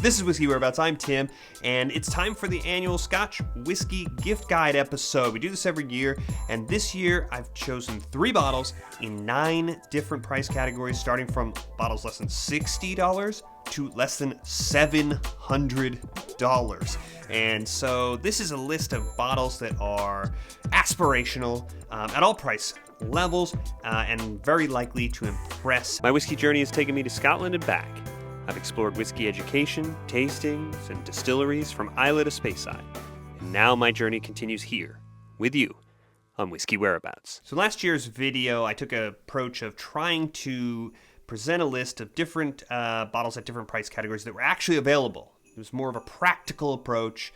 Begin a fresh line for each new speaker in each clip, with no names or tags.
This is Whiskey Whereabouts. I'm Tim, and it's time for the annual Scotch Whisky Gift Guide episode. We do this every year, and this year I've chosen 3 bottles in 9 different price categories, starting from bottles less than $60 to less than $700. And so this is a list of bottles that are aspirational at all price levels and very likely to impress. My whiskey journey has taken me to Scotland and back. I've explored whiskey education, tastings, and distilleries from Islay to Speyside. And now my journey continues here, with you, on Whiskey Whereabouts. So last year's video, I took an approach of trying to present a list of different bottles at different price categories that were actually available. It was more of a practical approach.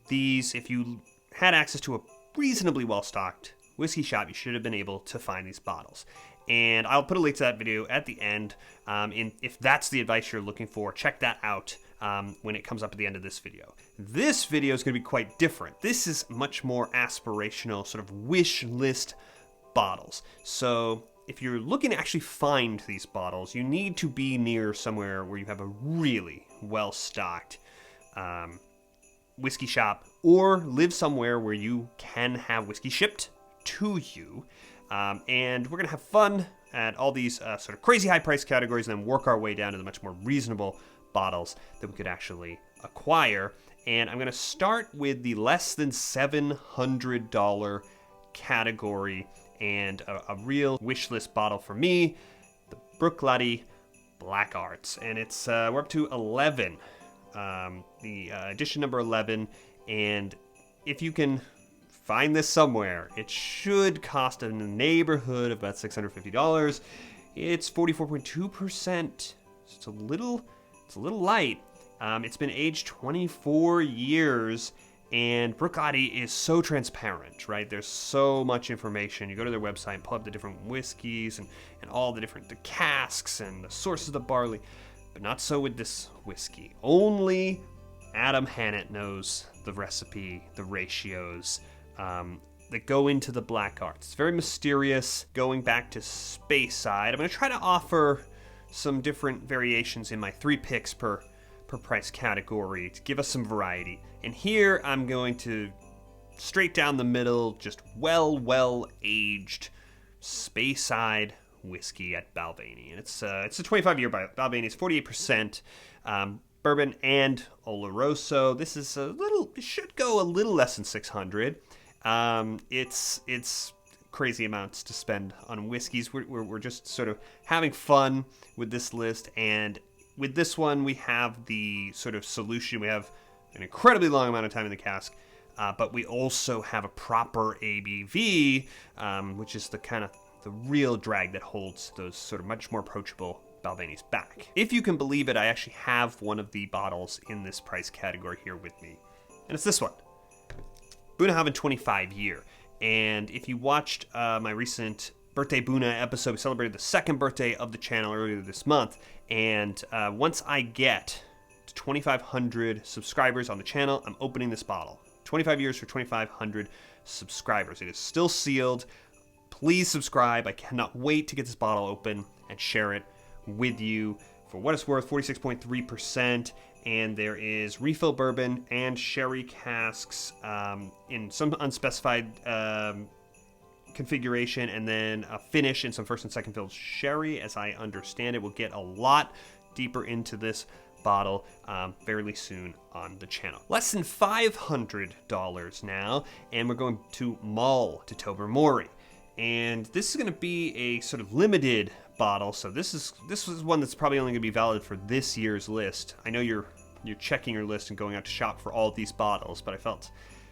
These, if you had access to a reasonably well-stocked whiskey shop, you should have been able to find these bottles. And I'll put a link to that video at the end. If that's the advice you're looking for, check that out when it comes up at the end of this video. This video is going to be quite different. This is much more aspirational, sort of wish list bottles. So if you're looking to actually find these bottles, you need to be near somewhere where you have a really well-stocked whiskey shop, or live somewhere where you can have whiskey shipped to you. And we're going to have fun at all these sort of crazy high price categories and then work our way down to the much more reasonable bottles that we could actually acquire. And I'm going to start with the less than $700 category, and a real wish list bottle for me, the Bruichladdich Black Arts. And it's we're up to 11, the edition number 11. And if you can find this somewhere, it should cost in the neighborhood of about $650. It's 44.2%. It's a little light. It's been aged 24 years, and Bruichladdich is so transparent, right? There's so much information. You go to their website and pull up the different whiskeys and all the different the casks and the sources of the barley, but not so with this whiskey. Only Adam Hannett knows the recipe, the ratios that go into the Black Arts. It's very mysterious, going back to Speyside. I'm going to try to offer some different variations in my 3 picks per price category to give us some variety. And here I'm going to straight down the middle, just well-aged Speyside whiskey at Balvenie. And it's a 25-year Balvenie. It's 48% bourbon and Oloroso. This is it should go a little less than 600. It's crazy amounts to spend on whiskeys. We're just sort of having fun with this list, and with this one we have the sort of solution. We have an incredibly long amount of time in the cask, but we also have a proper ABV, which is the kind of the real drag that holds those sort of much more approachable Balvenies back. If you can believe it, I actually have one of the bottles in this price category here with me, and it's this one. Bunnahabhain 25 year. And if you watched my recent Birthday Bunna episode, we celebrated the 2nd birthday of the channel earlier this month. And once I get to 2,500 subscribers on the channel, I'm opening this bottle. 25 years for 2,500 subscribers. It is still sealed. Please subscribe. I cannot wait to get this bottle open and share it with you. For what it's worth, 46.3%. And there is refill bourbon and sherry casks in some unspecified configuration, and then a finish in some first and second filled sherry. As I understand it, we'll get a lot deeper into this bottle fairly soon on the channel. Less than $500 now, and we're going to Mull to Tobermory. And this is going to be a sort of limited bottle, so this is one that's probably only going to be valid for this year's list. I know you're checking your list and going out to shop for all of these bottles, but I felt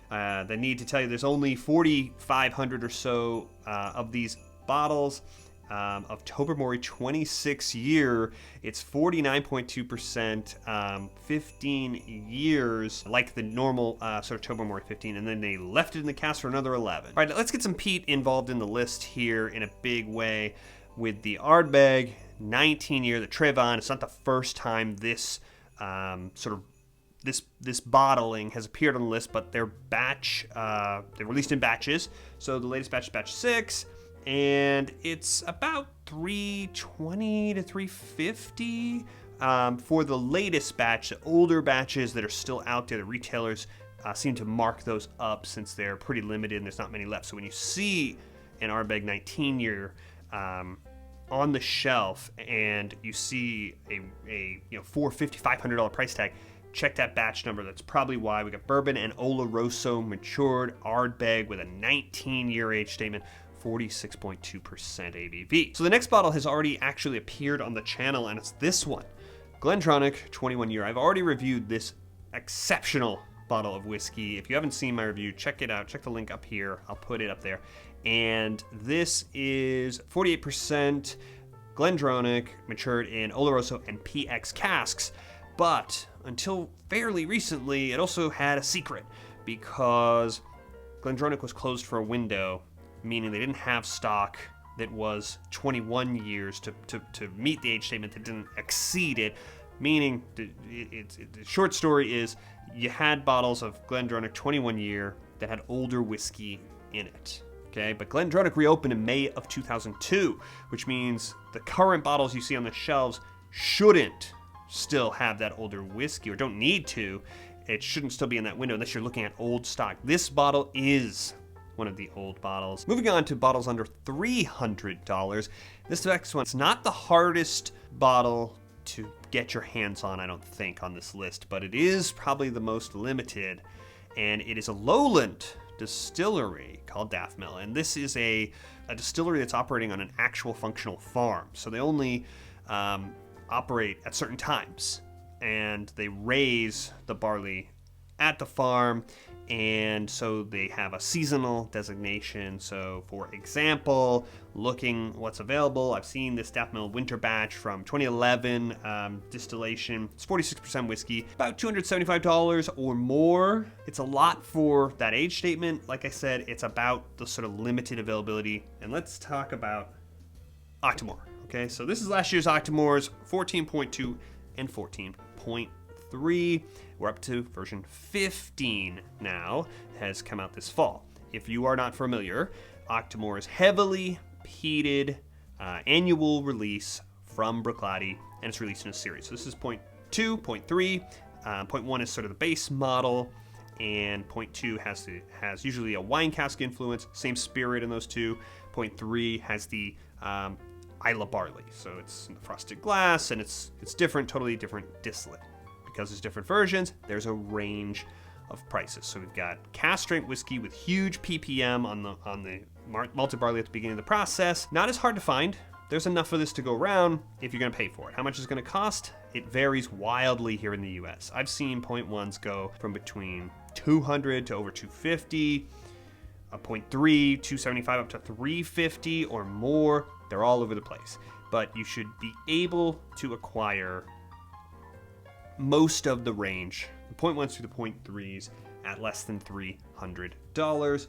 the need to tell you there's only 4,500 or so of these bottles of Tobermory 26 year. It's 49.2%, 15 years, like the normal sort of Tobermory 15, and then they left it in the cask for another 11. All right, let's get some peat involved in the list here in a big way with the Ardbeg 19 year, the Trevon. It's not the first time this this bottling has appeared on the list, but they're released in batches. So the latest batch is batch 6, and it's about $320 to $350 For the latest batch, the older batches that are still out there, the retailers seem to mark those up since they're pretty limited and there's not many left. So when you see an Ardbeg 19-year on the shelf and you see a $450, $500 price tag, check that batch number. That's probably why. We got bourbon and Oloroso matured Ardbeg with a 19-year age statement, 46.2% ABV. So the next bottle has already actually appeared on the channel, and it's this one, GlenDronach 21 year. I've already reviewed this exceptional bottle of whiskey. If you haven't seen my review, check it out. Check the link up here. I'll put it up there. And this is 48% GlenDronach matured in Oloroso and PX casks. But until fairly recently, it also had a secret because GlenDronach was closed for a window, meaning they didn't have stock that was 21 years to meet the age statement that didn't exceed it, meaning the short story is you had bottles of GlenDronach 21 year that had older whiskey in it. Okay, but GlenDronach reopened in May of 2002, which means the current bottles you see on the shelves shouldn't still have that older whiskey, or don't need to. It shouldn't still be in that window unless you're looking at old stock. This bottle is one of the old bottles. Moving on to bottles under $300. This next one's not the hardest bottle to get your hands on, I don't think, on this list, but it is probably the most limited, and it is a lowland distillery called Daft Mill, and this is a distillery that's operating on an actual functional farm. So they only operate at certain times, and they raise the barley at the farm, and so they have a seasonal designation. So for example, looking what's available, I've seen this Daft Mill winter batch from 2011 distillation. It's 46% whiskey, about $275 or more. It's a lot for that age statement. Like I said, it's about the sort of limited availability. And let's talk about Octomore. Okay, so this is last year's Octomores, 14.2 and 14.3. We're up to version 15 now, has come out this fall. If you are not familiar, Octomore is heavily peated annual release from Bruichladdich, and it's released in a series. So this is 0.2, 0.3. 0.1 is sort of the base model, and 0.2 has usually a wine cask influence, same spirit in those two. 0.3 has the Isla barley, so it's in the frosted glass, and it's different, totally different distillate. Because there's different versions, there's a range of prices. So we've got cask strength whiskey with huge ppm on the malted barley at the beginning of the process. Not as hard to find. There's enough of this to go around if you're going to pay for it. How much is it going to cost? It varies wildly here in the US. I've seen 0.1s go from between $200 to over $250, a 0.3, $275 up to $350 or more. They're all over the place. But you should be able to acquire most of the range, the 0.1s through the 0.3s, at less than $300.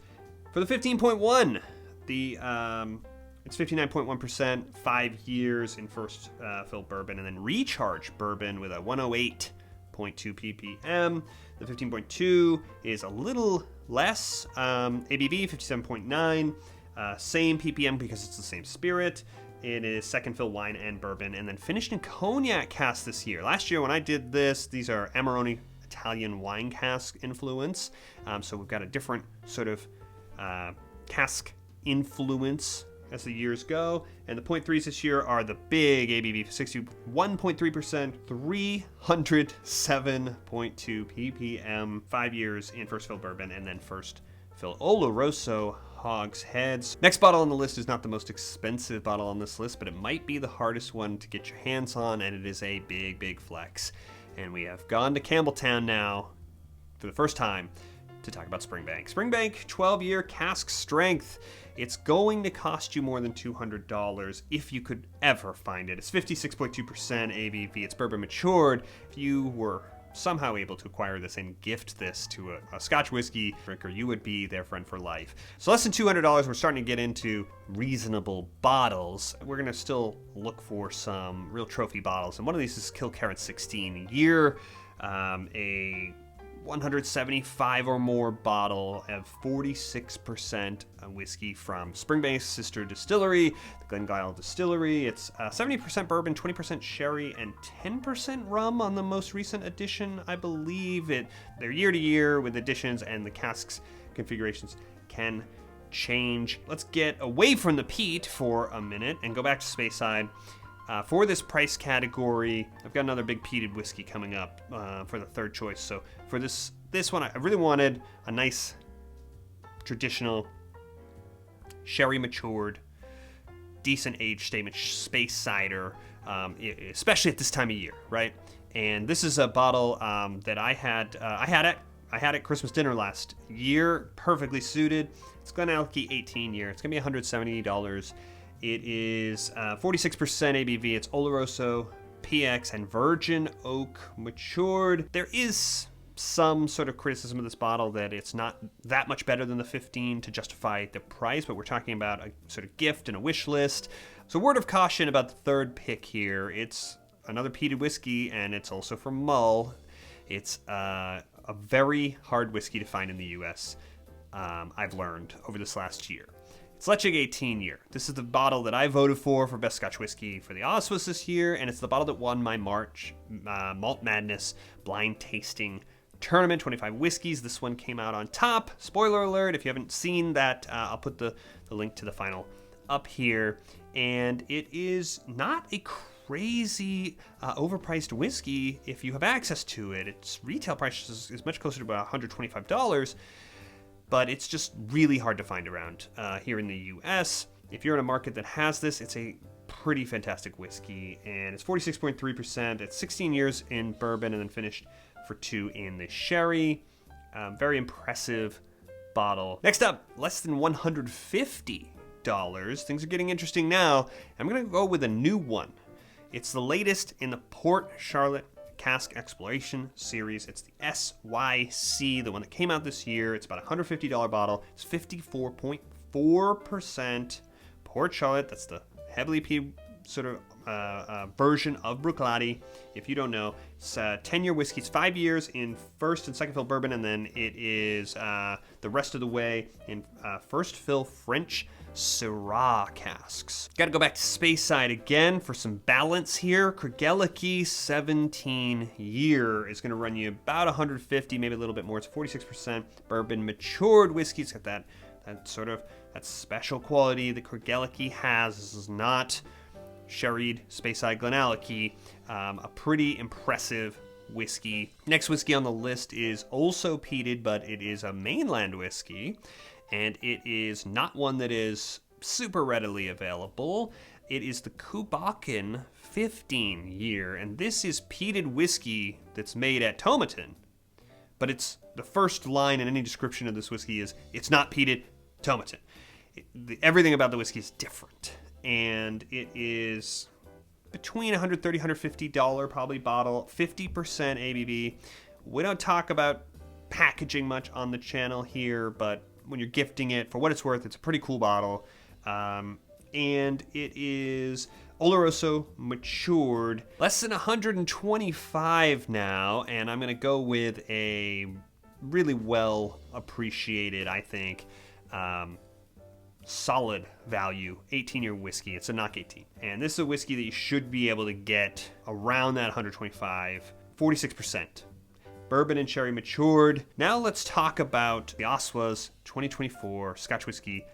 For the 15.1, it's 59.1%, 5 years in first fill bourbon, and then recharge bourbon with a 108.2 ppm. The 15.2 is a little less, ABV 57.9, same ppm because it's the same spirit. It is second fill wine and bourbon, and then finished in cognac cask this year. Last year when I did this, these are Amarone Italian wine cask influence. So we've got a different sort of cask influence as the years go. And the 0.3s this year are the big ABV, 61.3%, 307.2 ppm, 5 years in first fill bourbon, and then first fill Oloroso hogsheads. Next bottle on the list is not the most expensive bottle on this list, but it might be the hardest one to get your hands on, and it is a big flex. And we have gone to Campbelltown now for the first time to talk about Springbank. Springbank 12-year cask strength. It's going to cost you more than $200 if you could ever find it. It's 56.2% ABV. It's bourbon matured. If you were somehow able to acquire this and gift this to a Scotch whiskey drinker, you would be their friend for life. So less than $200, we're starting to get into reasonable bottles. We're going to still look for some real trophy bottles, and one of these is Kilkerran 16 year, a 175 or more bottle of 46% whiskey from Springbank's sister distillery, the Glengyle Distillery. It's 70% bourbon, 20% sherry, and 10% rum on the most recent edition. I believe they're year to year with additions, and the casks configurations can change. Let's get away from the peat for a minute and go back to Speyside. For this price category, I've got another big peated whiskey coming up for the third choice. So for this one, I really wanted a nice traditional sherry matured, decent age statement Speyside, especially at this time of year, right? And this is a bottle that I had at Christmas dinner last year, perfectly suited. It's Glenallachie 18 year. It's gonna be $170. It is 46% ABV. It's Oloroso, PX, and Virgin Oak matured. There is some sort of criticism of this bottle that it's not that much better than the 15 to justify the price, but we're talking about a sort of gift and a wish list. So word of caution about the third pick here. It's another peated whiskey, and it's also from Mull. It's a very hard whiskey to find in the US, I've learned over this last year. It's Ledaig 18 year. This is the bottle that I voted for best Scotch whiskey for the Oswas this year, and it's the bottle that won my March Malt Madness blind tasting tournament. 25 whiskeys. This one came out on top. Spoiler alert, if you haven't seen that, I'll put the link to the final up here. And it is not a crazy overpriced whiskey if you have access to it. Its retail price is much closer to about $125. But it's just really hard to find around here in the US. If you're in a market that has this, it's a pretty fantastic whiskey, and it's 46.3%. It's 16 years in bourbon and then finished for 2 in the sherry. Very impressive bottle. Next up, less than $150. Things are getting interesting now. I'm gonna go with a new one. It's the latest in the Port Charlotte Cask Exploration series. It's the SYC, the one that came out this year. It's about a $150 bottle. It's 54.4% Port Charlotte. That's the heavily peated sort of version of Bruichladdich. If you don't know, it's 10-year whiskey. It's 5 years in first and second fill bourbon, and then it is the rest of the way in first fill French Syrah casks. Got to go back to Speyside again for some balance here. Craigellachie 17 year is going to run you about 150, maybe a little bit more. It's 46% bourbon matured whiskey. It's got that sort of that special quality that Craigellachie has. This is not sherried Speyside Glenallachie. A pretty impressive whiskey. Next whiskey on the list is also peated, but it is a mainland whiskey. And it is not one that is super readily available. It is the Kubakken 15 year, and this is peated whiskey that's made at Tomatin. But it's the first line in any description of this whiskey is, it's not peated, Tomatin. Everything about the whiskey is different, and it is between $130, $150 probably bottle, 50% ABV. We don't talk about packaging much on the channel here, but when you're gifting it, for what it's worth, it's a pretty cool bottle. And it is Oloroso matured. Less than 125 now, and I'm gonna go with a really well appreciated, I think, solid value 18-year whiskey. It's a Knock 18. And this is a whiskey that you should be able to get around that 125, 46%. Bourbon and sherry matured. Now let's talk about the Oswas 2024 Scotch Whisky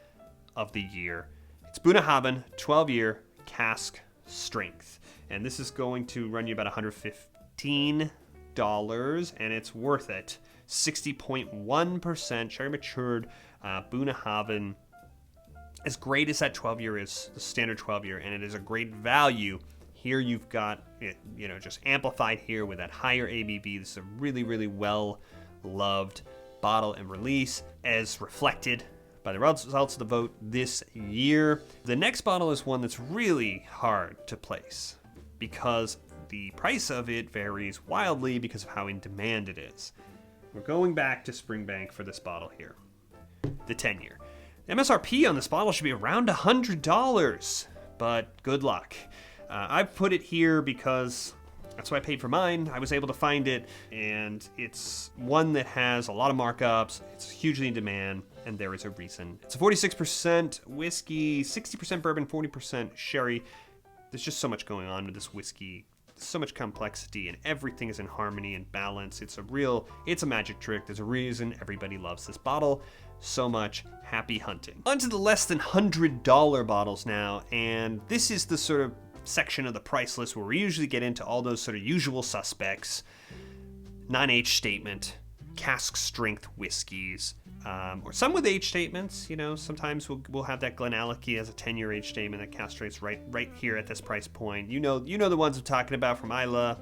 of the Year. It's Bunnahabhain 12-year cask strength. And this is going to run you about $115, and it's worth it. 60.1% sherry matured Bunnahabhain. As great as that 12-year is, the standard 12-year, and it is a great value. Here you've got it, just amplified here with that higher ABV. This is a really, really well-loved bottle and release, as reflected by the results of the vote this year. The next bottle is one that's really hard to place because the price of it varies wildly because of how in demand it is. We're going back to Springbank for this bottle here, the 10-year. The MSRP on this bottle should be around $100, but good luck. I've put it here because That's why I paid for mine. I was able to find it, and it's one that has a lot of markups. It's hugely in demand, and there is a reason. It's a 46% whiskey, 60% bourbon, 40% sherry. There's just so much going on with this whiskey. So much complexity, and everything is in harmony and balance. It's a magic trick. There's a reason everybody loves this bottle so much. Happy hunting. On to the less than $100 bottles now, and this is the sort of section of the price list where we usually get into all those sort of usual suspects. Non-age statement, cask strength whiskeys, or some with age statements. You know, sometimes we'll have that Glenallachie as a 10-year age statement that cask strength's right here at this price point. You know the ones I'm talking about from Islay.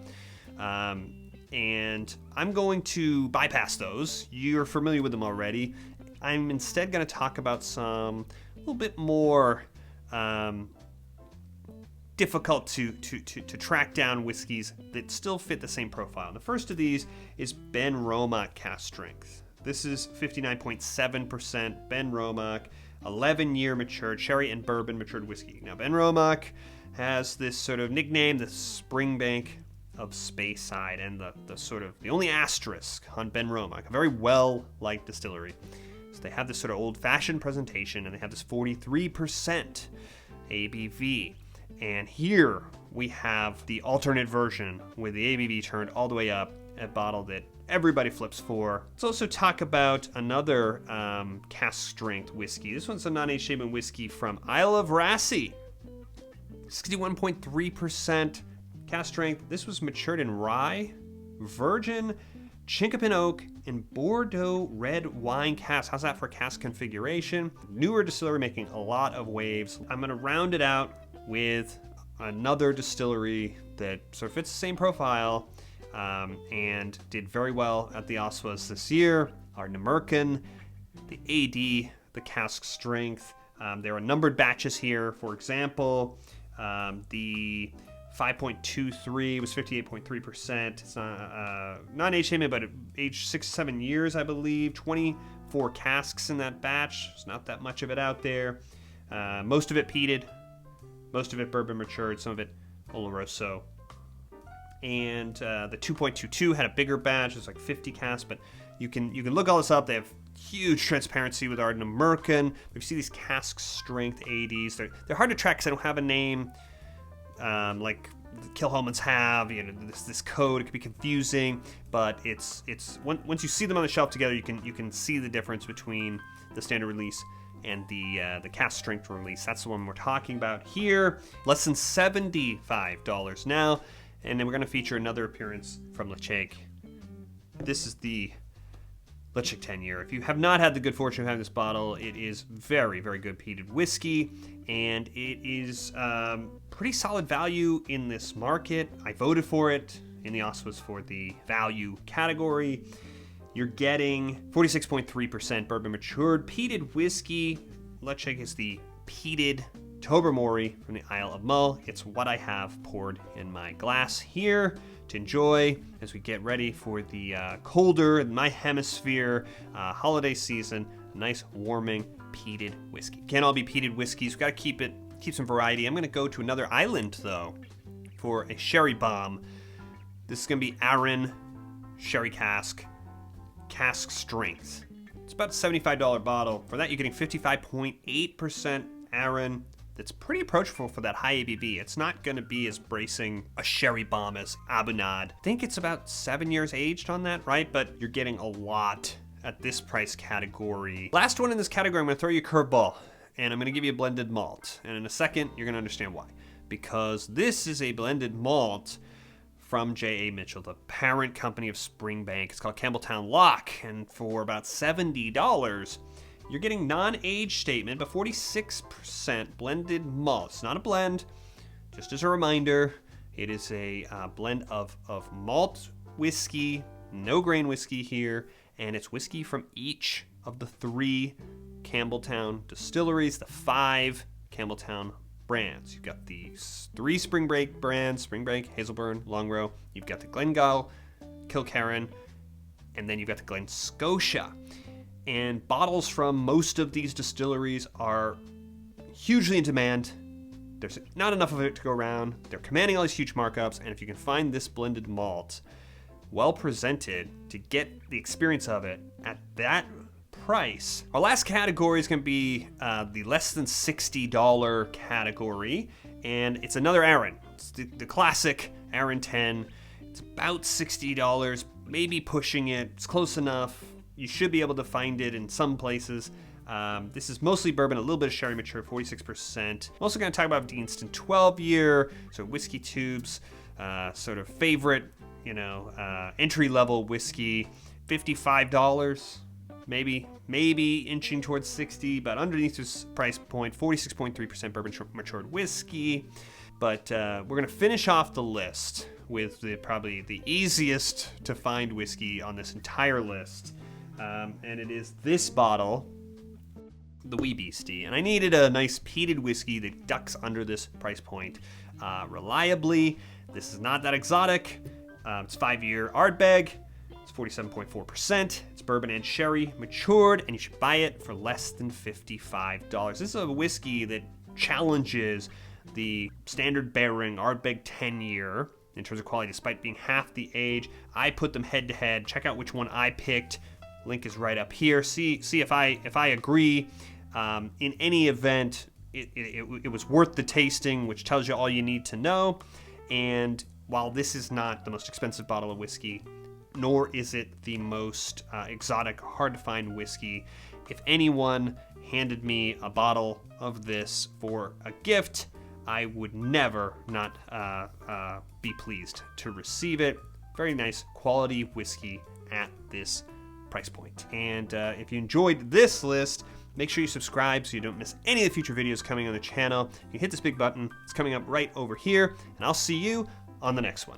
And I'm going to bypass those. You're familiar with them already. I'm instead going to talk about some a little bit more difficult to track down whiskeys that still fit the same profile. And the first of these is Ben Romack cask strength. This is 59.7% Ben Romack, 11-year matured sherry and bourbon matured whiskey. Now, Ben Romack has this sort of nickname, the Springbank of Speyside, and the only asterisk on Ben Romack, a very well-liked distillery. So they have this sort of old-fashioned presentation, and they have this 43% ABV. And here we have the alternate version with the ABV turned all the way up, a bottle that everybody flips for. Let's also talk about another cask strength whiskey. This one's a non-age statement whiskey from Isle of Rassy. 61.3% cask strength. This was matured in rye, virgin, Chinkapin oak, and Bordeaux red wine cask. How's that for cask configuration? Newer distillery making a lot of waves. I'm going to round it out with another distillery that sort of fits the same profile and did very well at the Oswas this year. Ardnamurchan, the AD, the cask strength. There are numbered batches here. For example, the 5.23 was 58.3%. It's not age statement, but aged 6 to 7 years, I believe. 24 casks in that batch. There's not that much of it out there. Most of it peated. Most of it bourbon matured, some of it Oloroso. And the 2.22 had a bigger batch. It's like 50 casks, but you can look all this up. They have huge transparency with Ardnamurchan. We see these cask strength ADs. They're hard to track because they don't have a name like Kilholmans have. You know, this code. It can be confusing, but it's once you see them on the shelf together, you can see the difference between the standard release and the cask strength release. That's the one we're talking about here. Less than $75 now. And then we're going to feature another appearance from Ledaig. This is the Ledaig 10-year. If you have not had the good fortune of having this bottle, it is very, very good peated whiskey. And it is pretty solid value in this market. I voted for it in the Oswas for the value category. You're getting 46.3% bourbon matured peated whiskey. Ledaig is the peated Tobermory from the Isle of Mull. It's what I have poured in my glass here to enjoy as we get ready for the colder in my hemisphere holiday season. Nice warming peated whiskey. Can't all be peated whiskeys. We've got to keep some variety. I'm going to go to another island though for a sherry bomb. This is going to be Arran sherry cask strength. It's about a $75 bottle. For that, you're getting 55.8% Arran. That's pretty approachable for that high ABV. It's not going to be as bracing a sherry bomb as Abunad. I think it's about 7 years aged on that, right? But you're getting a lot at this price category. Last one in this category, I'm going to throw you a curveball, and I'm going to give you a blended malt. And in a second, you're going to understand why. Because this is a blended malt from J.A. Mitchell, the parent company of Springbank. It's called Campbelltown Lock, and for about $70, you're getting non-age statement, but 46% blended malt. It's not a blend. Just as a reminder, it is a blend of malt whiskey, no grain whiskey here, and it's whiskey from each of the 3 Campbelltown distilleries, the 5 Campbelltown brands. You've got the 3 Springbank brands, Springbank, Hazelburn, Longrow. You've got the Glengall, Kilkerran, and then you've got the Glen Scotia. And bottles from most of these distilleries are hugely in demand. There's not enough of it to go around. They're commanding all these huge markups, and if you can find this blended malt well presented to get the experience of it at that price. Our last category is going to be the less than $60 category, and it's another Aaron. It's the classic Aaron 10. It's about $60, maybe pushing it. It's close enough. You should be able to find it in some places. This is mostly bourbon, a little bit of sherry mature, 46%. I'm also going to talk about the Instant 12-year, so whiskey tubes, sort of favorite, entry-level whiskey, $55, maybe inching towards 60, but underneath this price point, 46.3% bourbon matured whiskey. But we're going to finish off the list with probably the easiest to find whiskey on this entire list, and it is this bottle, the Wee Beastie, and I needed a nice peated whiskey that ducks under this price point reliably. This is not that exotic. It's 5-year Ardbeg. It's 47.4%. It's bourbon and sherry matured, and you should buy it for less than $55. This is a whiskey that challenges the standard bearing Ardbeg 10-year in terms of quality, despite being half the age. I put them head to head. Check out which one I picked. Link is right up here. See if I agree. In any event, it was worth the tasting, which tells you all you need to know. And while this is not the most expensive bottle of whiskey, nor is it the most exotic, hard to find whiskey, if anyone handed me a bottle of this for a gift, I would never not be pleased to receive it. Very nice quality whiskey at this price point. And if you enjoyed this list, make sure you subscribe so you don't miss any of the future videos coming on the channel. You hit this big button, it's coming up right over here, and I'll see you on the next one.